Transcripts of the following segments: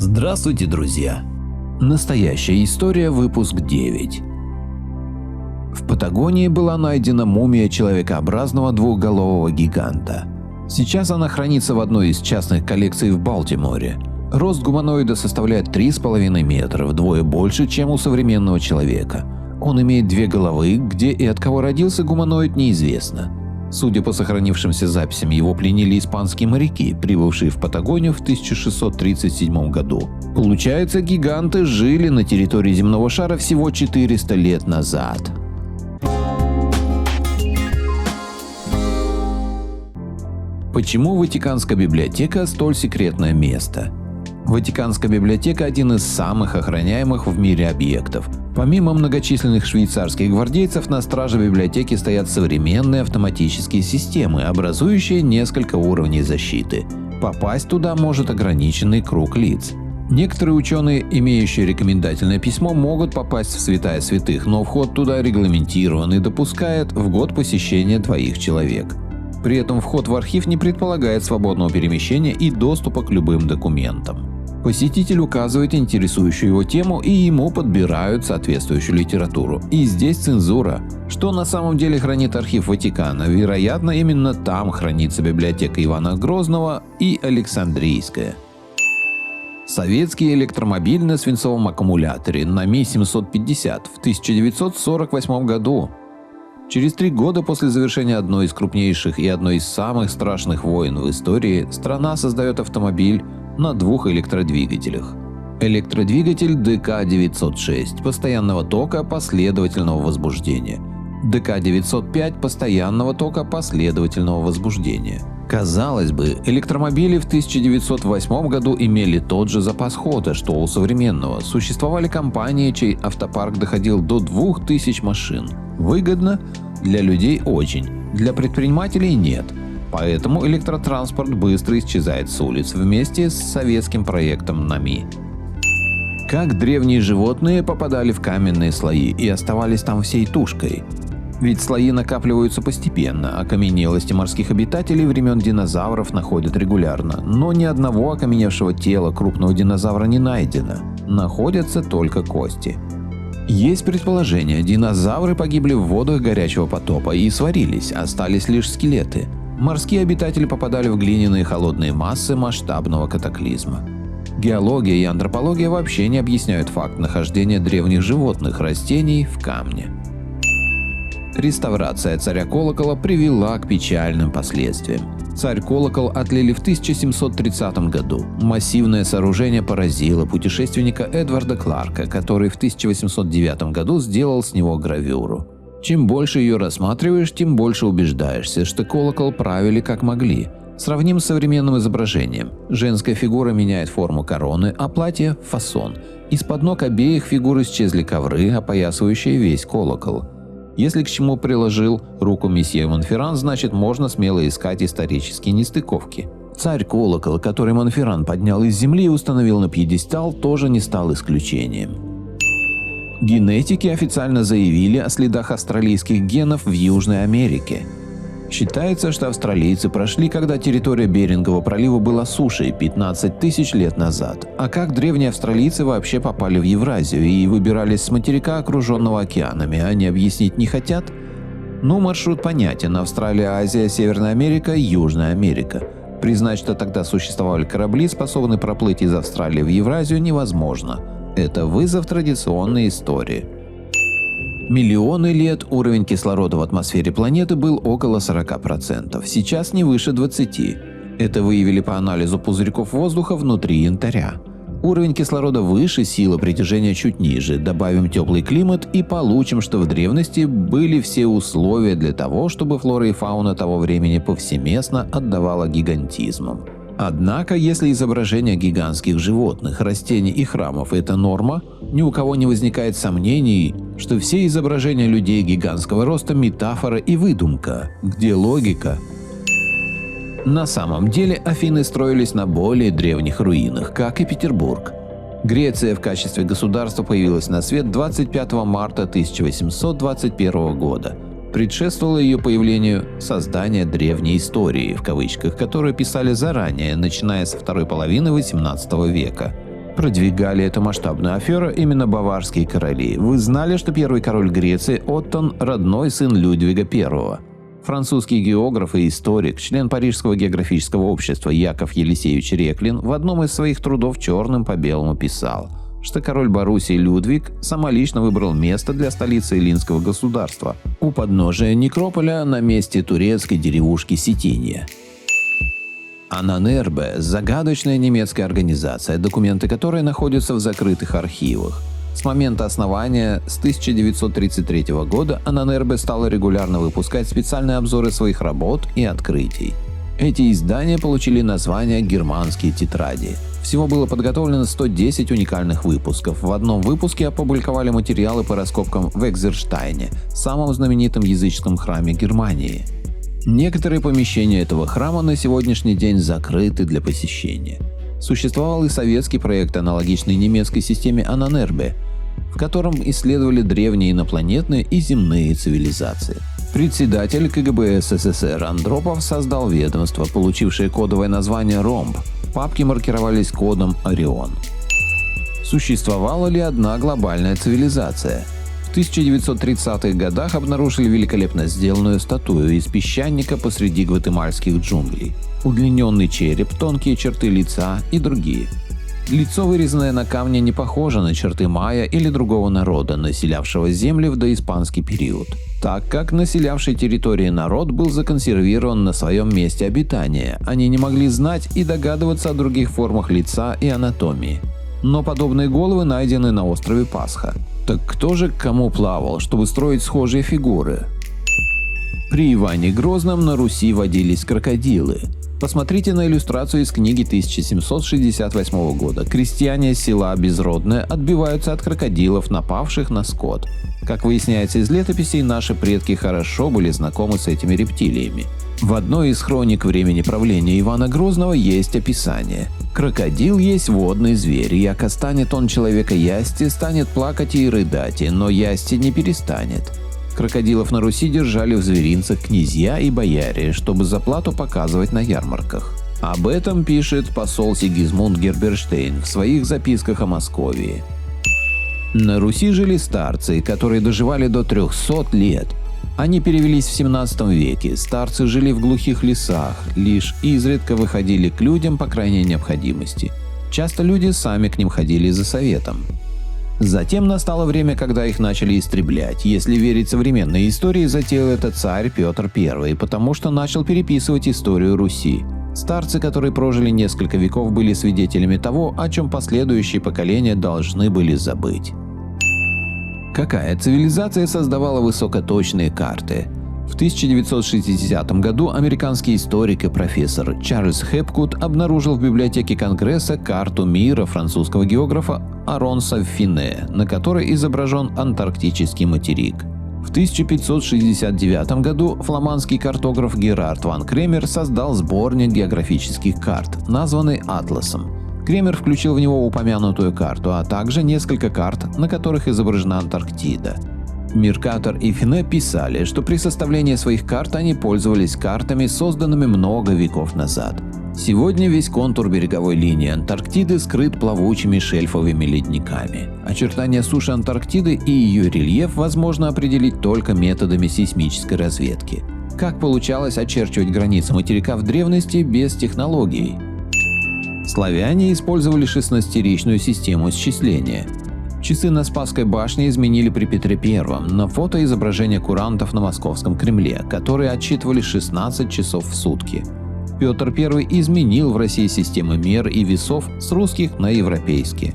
Здравствуйте, друзья! Настоящая история, выпуск 9. В Патагонии была найдена мумия человекообразного двухголового гиганта. Сейчас она хранится в одной из частных коллекций в Балтиморе. Рост гуманоида составляет 3,5 метра, вдвое больше, чем у современного человека. Он имеет две головы, где и от кого родился гуманоид, неизвестно. Судя по сохранившимся записям, его пленили испанские моряки, прибывшие в Патагонию в 1637 году. Получается, гиганты жили на территории земного шара всего 400 лет назад. Почему Ватиканская библиотека столь секретное место? Ватиканская библиотека – один из самых охраняемых в мире объектов. Помимо многочисленных швейцарских гвардейцев, на страже библиотеки стоят современные автоматические системы, образующие несколько уровней защиты. Попасть туда может ограниченный круг лиц. Некоторые ученые, имеющие рекомендательное письмо, могут попасть в святая святых, но вход туда регламентирован и допускает в год посещения 2 человек. При этом вход в архив не предполагает свободного перемещения и доступа к любым документам. Посетитель указывает интересующую его тему, и ему подбирают соответствующую литературу. И здесь цензура. Что на самом деле хранит архив Ватикана? Вероятно, именно там хранится библиотека Ивана Грозного и Александрийская. Советский электромобиль на свинцовом аккумуляторе Нами-750 в 1948 году. Через 3 года после завершения одной из крупнейших и одной из самых страшных войн в истории, страна создает автомобиль на 2 электродвигателях. Электродвигатель ДК-906 постоянного тока последовательного возбуждения. ДК-905 постоянного тока последовательного возбуждения. Казалось бы, электромобили в 1908 году имели тот же запас хода, что у современного. Существовали компании, чей автопарк доходил до 2000 машин. Выгодно? Для людей очень, для предпринимателей нет. Поэтому электротранспорт быстро исчезает с улиц вместе с советским проектом Нами. Как древние животные попадали в каменные слои и оставались там всей тушкой? Ведь слои накапливаются постепенно, окаменелости морских обитателей времен динозавров находят регулярно, но ни одного окаменевшего тела крупного динозавра не найдено, находятся только кости. Есть предположение, динозавры погибли в водах горячего потопа и сварились, остались лишь скелеты. Морские обитатели попадали в глиняные холодные массы масштабного катаклизма. Геология и антропология вообще не объясняют факт нахождения древних животных, растений в камне. Реставрация царя Колокола привела к печальным последствиям. Царь Колокол отлили в 1730 году. Массивное сооружение поразило путешественника Эдварда Кларка, который в 1809 году сделал с него гравюру. Чем больше ее рассматриваешь, тем больше убеждаешься, что колокол правили как могли. Сравним с современным изображением. Женская фигура меняет форму короны, а платье – фасон. Из-под ног обеих фигур исчезли ковры, опоясывающие весь колокол. Если к чему приложил руку месье Монферран, значит можно смело искать исторические нестыковки. Царь Колокол, который Монферран поднял из земли и установил на пьедестал, тоже не стал исключением. Генетики официально заявили о следах австралийских генов в Южной Америке. Считается, что австралийцы прошли, когда территория Берингового пролива была сушей 15 тысяч лет назад. А как древние австралийцы вообще попали в Евразию и выбирались с материка, окруженного океанами, они объяснить не хотят? Ну, маршрут понятен: Австралия, Азия, Северная Америка, Южная Америка. Признать, что тогда существовали корабли, способные проплыть из Австралии в Евразию, невозможно. Это вызов традиционной истории. Миллионы лет уровень кислорода в атмосфере планеты был около 40%, сейчас не выше 20%. Это выявили по анализу пузырьков воздуха внутри янтаря. Уровень кислорода выше, сила притяжения чуть ниже. Добавим теплый климат и получим, что в древности были все условия для того, чтобы флора и фауна того времени повсеместно отдавала гигантизмом. Однако, если изображение гигантских животных, растений и храмов – это норма, ни у кого не возникает сомнений, что все изображения людей гигантского роста – метафора и выдумка. Где логика? На самом деле Афины строились на более древних руинах, как и Петербург. Греция в качестве государства появилась на свет 25 марта 1821 года. Предшествовало ее появлению создание древней истории, в кавычках, которую писали заранее, начиная со второй половины XVIII века. Продвигали эту масштабную аферу именно баварские короли. Вы знали, что первый король Греции Оттон – родной сын Людвига I? Французский географ и историк, член Парижского географического общества Яков Елисеевич Реклин в одном из своих трудов черным по белому писал, что король Боруссии Людвиг самолично выбрал место для столицы эллинского государства у подножия некрополя на месте турецкой деревушки Сетинья. Ананербе – загадочная немецкая организация, документы которой находятся в закрытых архивах. С момента основания с 1933 года Ананербе стала регулярно выпускать специальные обзоры своих работ и открытий. Эти издания получили название «Германские тетради». Всего было подготовлено 110 уникальных выпусков. В одном выпуске опубликовали материалы по раскопкам в Экзерштайне, самом знаменитом языческом храме Германии. Некоторые помещения этого храма на сегодняшний день закрыты для посещения. Существовал и советский проект, аналогичный немецкой системе Ананербе, в котором исследовали древние инопланетные и земные цивилизации. Председатель КГБ СССР Андропов создал ведомство, получившее кодовое название «Ромб». Папки маркировались кодом «Орион». Существовала ли одна глобальная цивилизация? В 1930-х годах обнаружили великолепно сделанную статую из песчаника посреди гватемальских джунглей. Удлиненный череп, тонкие черты лица и другие. Лицо, вырезанное на камне, не похоже на черты майя или другого народа, населявшего земли в доиспанский период, так как населявший территории народ был законсервирован на своем месте обитания. Они не могли знать и догадываться о других формах лица и анатомии. Но подобные головы найдены на острове Пасха. Так кто же к кому плавал, чтобы строить схожие фигуры? При Иване Грозном на Руси водились крокодилы. Посмотрите на иллюстрацию из книги 1768 года. Крестьяне села Безродное отбиваются от крокодилов, напавших на скот. Как выясняется из летописей, наши предки хорошо были знакомы с этими рептилиями. В одной из хроник времени правления Ивана Грозного есть описание. «Крокодил есть водный зверь, яко станет он человека ясти, станет плакать и рыдать, но ясти не перестанет». Крокодилов на Руси держали в зверинцах князья и бояре, чтобы за плату показывать на ярмарках. Об этом пишет посол Сигизмунд Герберштейн в своих записках о Московии. На Руси жили старцы, которые доживали до 300 лет. Они перевелись в 17 веке, старцы жили в глухих лесах, лишь изредка выходили к людям по крайней необходимости. Часто люди сами к ним ходили за советом. Затем настало время, когда их начали истреблять. Если верить современной истории, затеял это царь Петр I, потому что начал переписывать историю Руси. Старцы, которые прожили несколько веков, были свидетелями того, о чем последующие поколения должны были забыть. Какая цивилизация создавала высокоточные карты? В 1960 году американский историк и профессор Чарльз Хепкут обнаружил в библиотеке Конгресса карту мира французского географа Аронса Фине, на которой изображен антарктический материк. В 1569 году фламандский картограф Герард ван Кремер создал сборник географических карт, названный «Атласом». Кремер включил в него упомянутую карту, а также несколько карт, на которых изображена Антарктида. Меркатор и Фине писали, что при составлении своих карт они пользовались картами, созданными много веков назад. Сегодня весь контур береговой линии Антарктиды скрыт плавучими шельфовыми ледниками. Очертания суши Антарктиды и ее рельеф возможно определить только методами сейсмической разведки. Как получалось очерчивать границы материка в древности без технологий? Славяне использовали 16-ричную систему счисления. Часы на Спасской башне изменили при Петре I. На фото изображение курантов на Московском Кремле, которые отсчитывали 16 часов в сутки. Петр I изменил в России системы мер и весов с русских на европейские.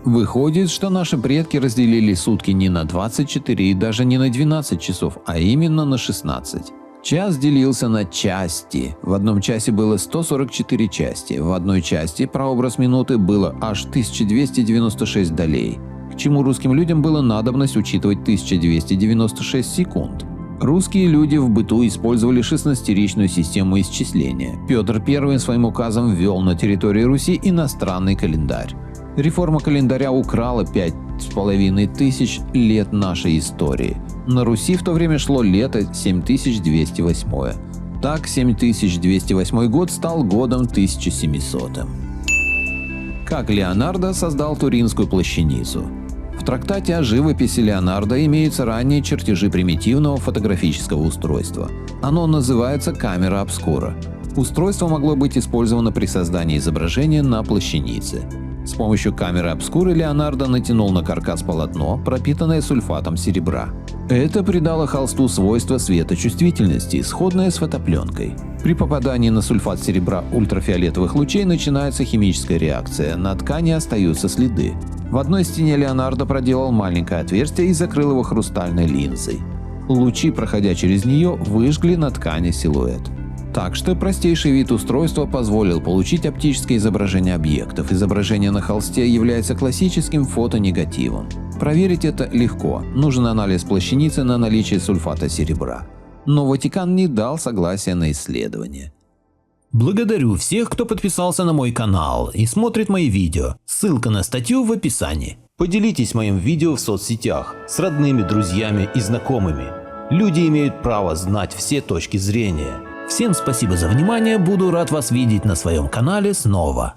Выходит, что наши предки разделили сутки не на 24 и даже не на 12 часов, а именно на 16. Час делился на части. В одном часе было 144 части. В одной части прообраз минуты было аж 1296 долей. К чему русским людям было надобность учитывать 1296 секунд? Русские люди в быту использовали 16-ричную систему исчисления. Петр I своим указом ввел на территории Руси иностранный календарь. Реформа календаря украла 5500 лет нашей истории. На Руси в то время шло лето 7208. Так, 7208 год стал годом 1700. Как Леонардо создал Туринскую плащаницу. В трактате о живописи Леонардо имеются ранние чертежи примитивного фотографического устройства. Оно называется камера обскура. Устройство могло быть использовано при создании изображения на плащанице. С помощью камеры обскуры Леонардо натянул на каркас полотно, пропитанное сульфатом серебра. Это придало холсту свойство светочувствительности, сходное с фотопленкой. При попадании на сульфат серебра ультрафиолетовых лучей начинается химическая реакция, на ткани остаются следы. В одной стене Леонардо проделал маленькое отверстие и закрыл его хрустальной линзой. Лучи, проходя через нее, выжгли на ткани силуэт. Так что простейший вид устройства позволил получить оптическое изображение объектов. Изображение на холсте является классическим фотонегативом. Проверить это легко. Нужен анализ плащаницы на наличие сульфата серебра. Но Ватикан не дал согласия на исследование. Благодарю всех, кто подписался на мой канал и смотрит мои видео. Ссылка на статью в описании. Поделитесь моим видео в соцсетях с родными, друзьями и знакомыми. Люди имеют право знать все точки зрения. Всем спасибо за внимание, буду рад вас видеть на своем канале снова.